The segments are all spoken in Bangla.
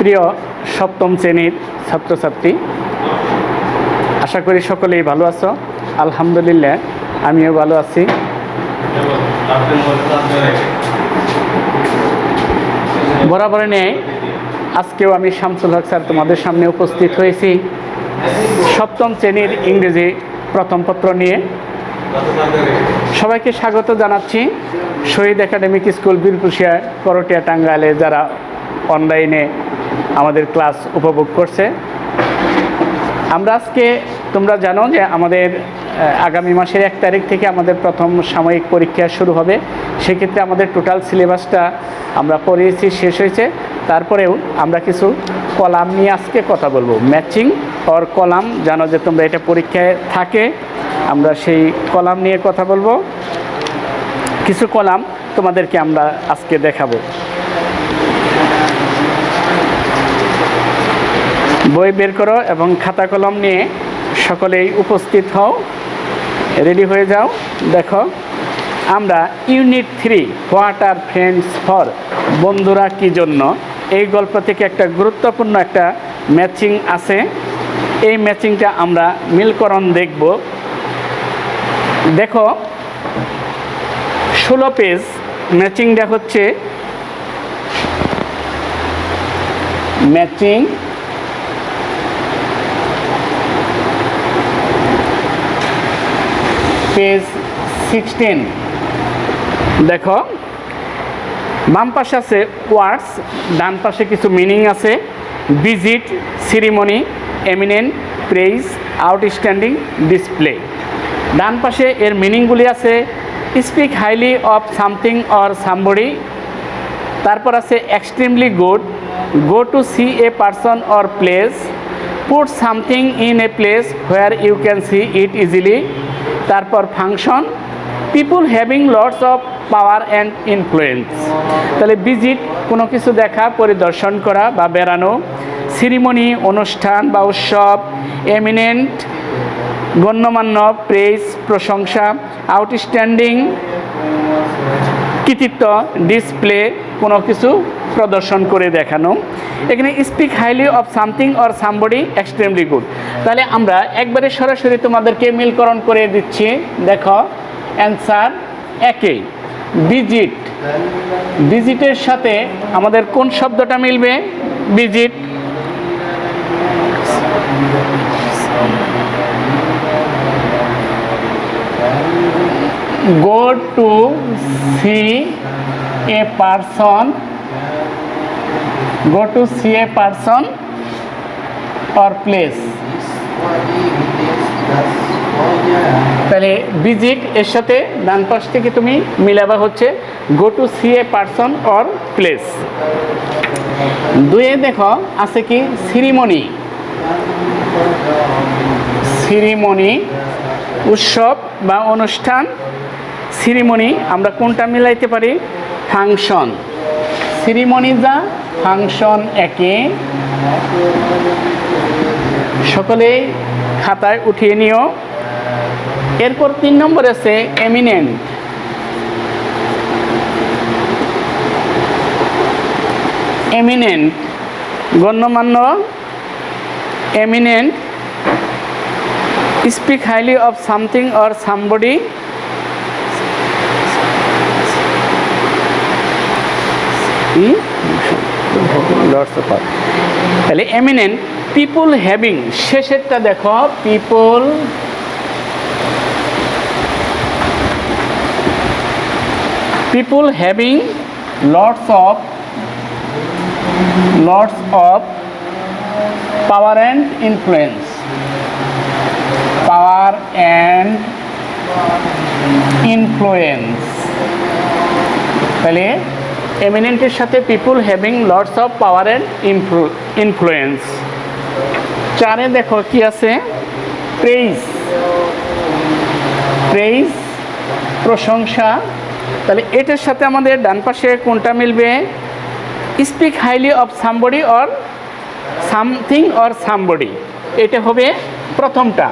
প্রিয় সপ্তম শ্রেণীর ছাত্রছাত্রী, আশা করি সকলেই ভালো আছো। আলহামদুলিল্লাহ, আমিও ভালো আছি। বরাবর নেই আজকেও আমি শামসুল হক স্যার তোমাদের সামনে উপস্থিত হয়েছি সপ্তম শ্রেণীর ইংরেজি প্রথম পত্র নিয়ে। সবাইকে স্বাগত জানাচ্ছি শহীদ একাডেমিক স্কুল বীরকুশিয়া করটিয়া টাঙ্গাইলে যারা অনলাইনে আমাদের ক্লাস উপভোগ করছে। আমরা আজকে, তোমরা জানো যে আমাদের আগামী মাসের 1 তারিখ থেকে আমাদের প্রথম সাময়িক পরীক্ষা শুরু হবে। সেক্ষেত্রে আমাদের টোটাল সিলেবাসটা আমরা পড়িয়েছি, শেষ হয়েছে। তারপরেও আমরা কিছু কলাম নিয়ে আজকে কথা বলবো। ম্যাচিং অর কলাম, জানো যে তোমরা এটা পরীক্ষায় থাকে, আমরা সেই কলাম নিয়ে কথা বলবো। কিছু কলাম তোমাদেরকে আমরা আজকে দেখাবো। বই বের করো এবং খাতা কলম নিয়ে সকলেই উপস্থিত হও, রেডি হয়ে যাও। দেখো, আমরা unit 3 what are friends for, বন্ধুরা কি জন্য, এই গল্প থেকে একটা গুরুত্বপূর্ণ একটা ম্যাচিং আছে। এই ম্যাচিংটা আমরা মিলকরণ দেখব। দেখো 16 পেজ ম্যাচিংটা হচ্ছে ম্যাচিং পেজ 16। দেখো, বাম পাশে আছে ওয়ার্ডস, ডান পাশে কিছু মিনিং আছে। Visit, ceremony, eminent, praise, outstanding, display. ডান পাশে এর মিনিংগুলি আছে। Speak highly of something or somebody. তারপর আছে extremely good, go to see a person or place, put something in a place where you can see it easily. তারপর function, people having lots of power and influence. তাহলে ভিজিট, কোনো কিছু দেখা, পরিদর্শন করা বা বেড়ানো। সিরিমনি, অনুষ্ঠান বা উৎসব। এমিনেন্ট, গণ্যমান্য। প্রেইজ, প্রশংসা। আউটস্ট্যান্ডিং, কৃতিত্ব। ডিসপ্লে, কোনো কিছু প্রদর্শন করে দেখানো। এখানে speak highly of something or somebody, extremely good. তাহলে আমরা একবারে সরাসরি তোমাদেরকে মিলকরণ করে দিচ্ছি। দেখো, অ্যান্সার একই। ভিজিট, ভিজিটের সাথে আমাদের কোন শব্দটা মিলবে? Visit. go to see a person, go to see a person or place। তাহলে ভিজিট এর সাথে ডান পাশ থেকে তুমি মিলাবা হচ্ছে go to see a person or place. 2 দেখো আছে কি সিরিমনি, সিরিমনি উৎসব বা অনুষ্ঠান। সিরিমনি আমরা কোনটা মিলাইতে পারি? ফাংশন। সিরিমনি যা, ফাংশন একই। সকলেই খাতায় উঠিয়ে নিও। এরপর 3 নম্বর আছে এমিনেন্ট। এমিনেন্ট গণ্যমান্য। Eminent, speak highly of something or somebody. তাহলে এমিনেন্ট, পিপুল হ্যাভিং, শেষেরটা দেখো, people people having lots of power and influence, power and influence. তাহলে এমিনেন্টের সাথে people having lots of power and influence. 4 দেখো কি আছে? প্রেইজ, প্রেইজ প্রশংসা। তাহলে এটার সাথে আমাদের ডান পাশে কোনটা মিলবে? Speak highly of somebody or something or somebody, এটা হবে প্রথমটা।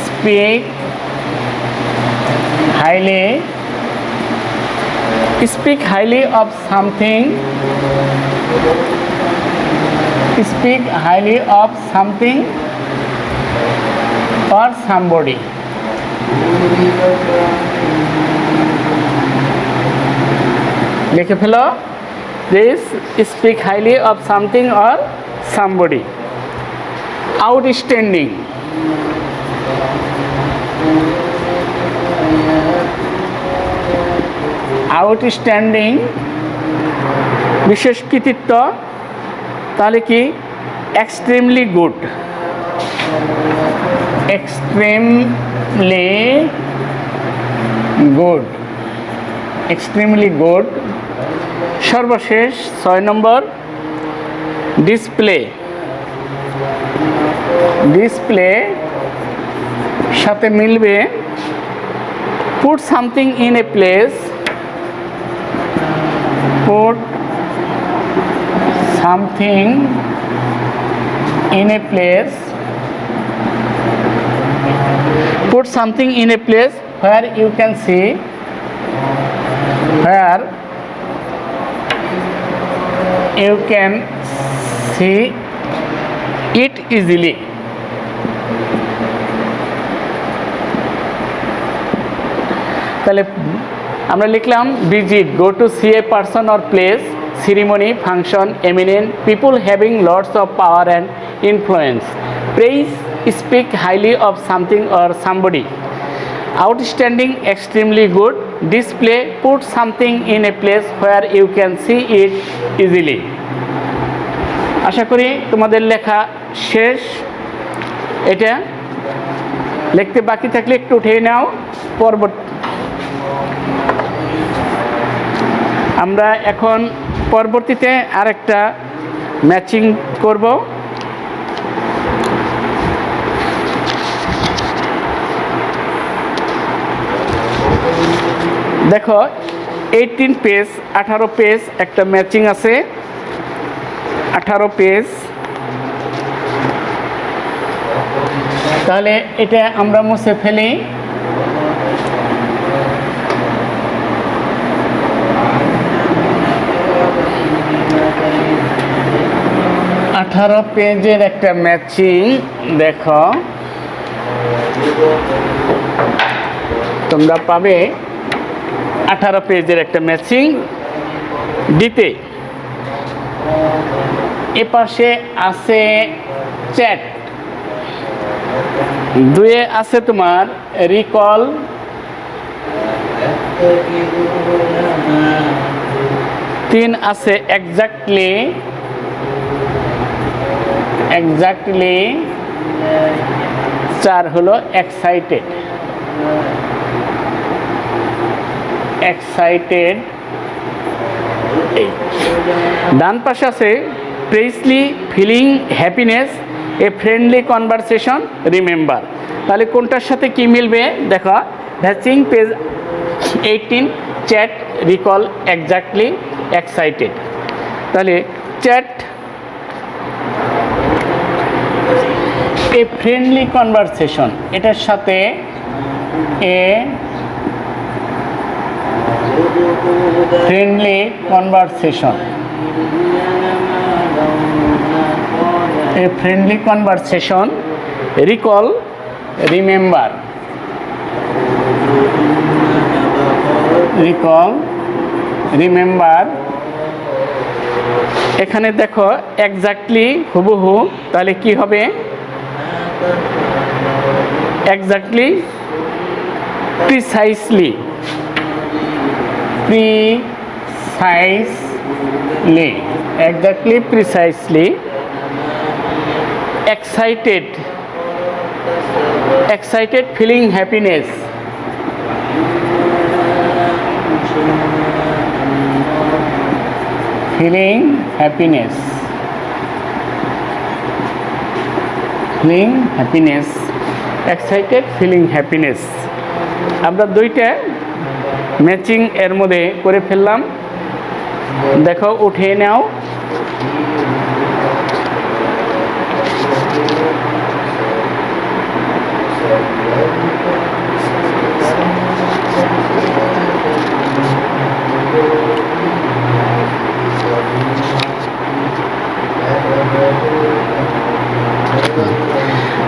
Speak highly, speak highly of something speak highly of something or somebody. লিখে ফেলো, this speak highly of something or somebody. Outstanding. Outstanding বিশেষ কৃতিত্ব, তাহলে কি extremely good, extremely good, extremely good. সর্বশেষ 6 নম্বর ডিসপ্লে, ডিসপ্লে সাথে মিলবে put something in a place, put something in a place, put something in a place where you can see, where you can see it easily. তাহলে আমরা লিখলাম visit, go to see a person or place, ceremony, function, eminent, people having lots of power and influence. Praise, speak highly of something or somebody. Outstanding, extremely good. Display, put something in a place where you can see it easily. আশা করি তোমাদের লেখা শেষ। এটা লিখতে বাকি থাকলে একটু উঠিয়ে নাও। আমরা এখন পরবর্তীতে আরেকটা ম্যাচিং করব। দেখো 18 পেজ 18 পেজ একটা ম্যাচিং আছে, 18 পেজ। তাহলে এটা আমরা মুছে ফেলি। আঠারো পেজের একটা ম্যাচিং দেখো তোমরা পাবে। 18 পেজের একটা ম্যাচিং দিতে এপাশে আছে চ্যাট, 2 আছে তোমার রিকল, 3 আছে এক্স্যাক্টলি, 4 হলো এক্সাইটেড, ডান পাশে আছে precisely feeling happiness, a friendly conversation, remember. তাহলে কোনটার সাথে কি মিলবে দেখো, matching page 18 chat, recall, exactly, excited. তাহলে চ্যাট এ ফ্রেন্ডলি কনভারসেশন, এটার সাথে a friendly conversation, a friendly conversation, recall, remember, recall, remember. এখানে দেখো এক্স্যাক্টলি হুবহু, তাহলে কি হবে exactly, precisely, precisely, exactly, precisely, excited, excited feeling happiness, feeling happiness, feeling happiness, excited feeling happiness. আমরা 2টা ম্যাচিং এর মধ্যে করে ফেললাম। দেখো উঠিয়ে নাও।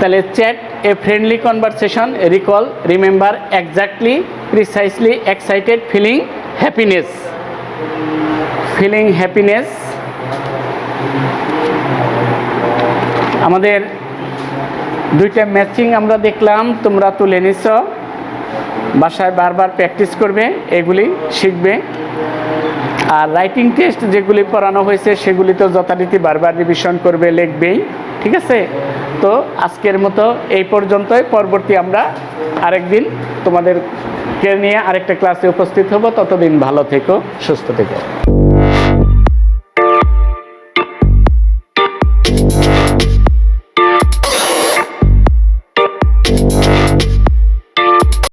তাহলে chat a friendly conversation, recall, remember, exactly, precisely, excited, feeling happiness. Feeling happiness. আমাদের দুইটা ম্যাচিং আমরা দেখলাম, তোমরা তুলে নিছ, বাসায় বারবার প্র্যাকটিস করবে, এগুলি শিখবে। আর রাইটিং টেস্ট যেগুলি পড়ানো হয়েছে সেগুলি তো যথারীতি বারবার রিভিশন করবে, লিখবেই, ঠিক আছে? তো আজকের মতো এই পর্যন্তই। পরবর্তী আমরা আরেকদিন তোমাদেরকে নিয়ে আরেকটা ক্লাসে উপস্থিত হব। ততদিন ভালো থেকো, সুস্থ থেকো।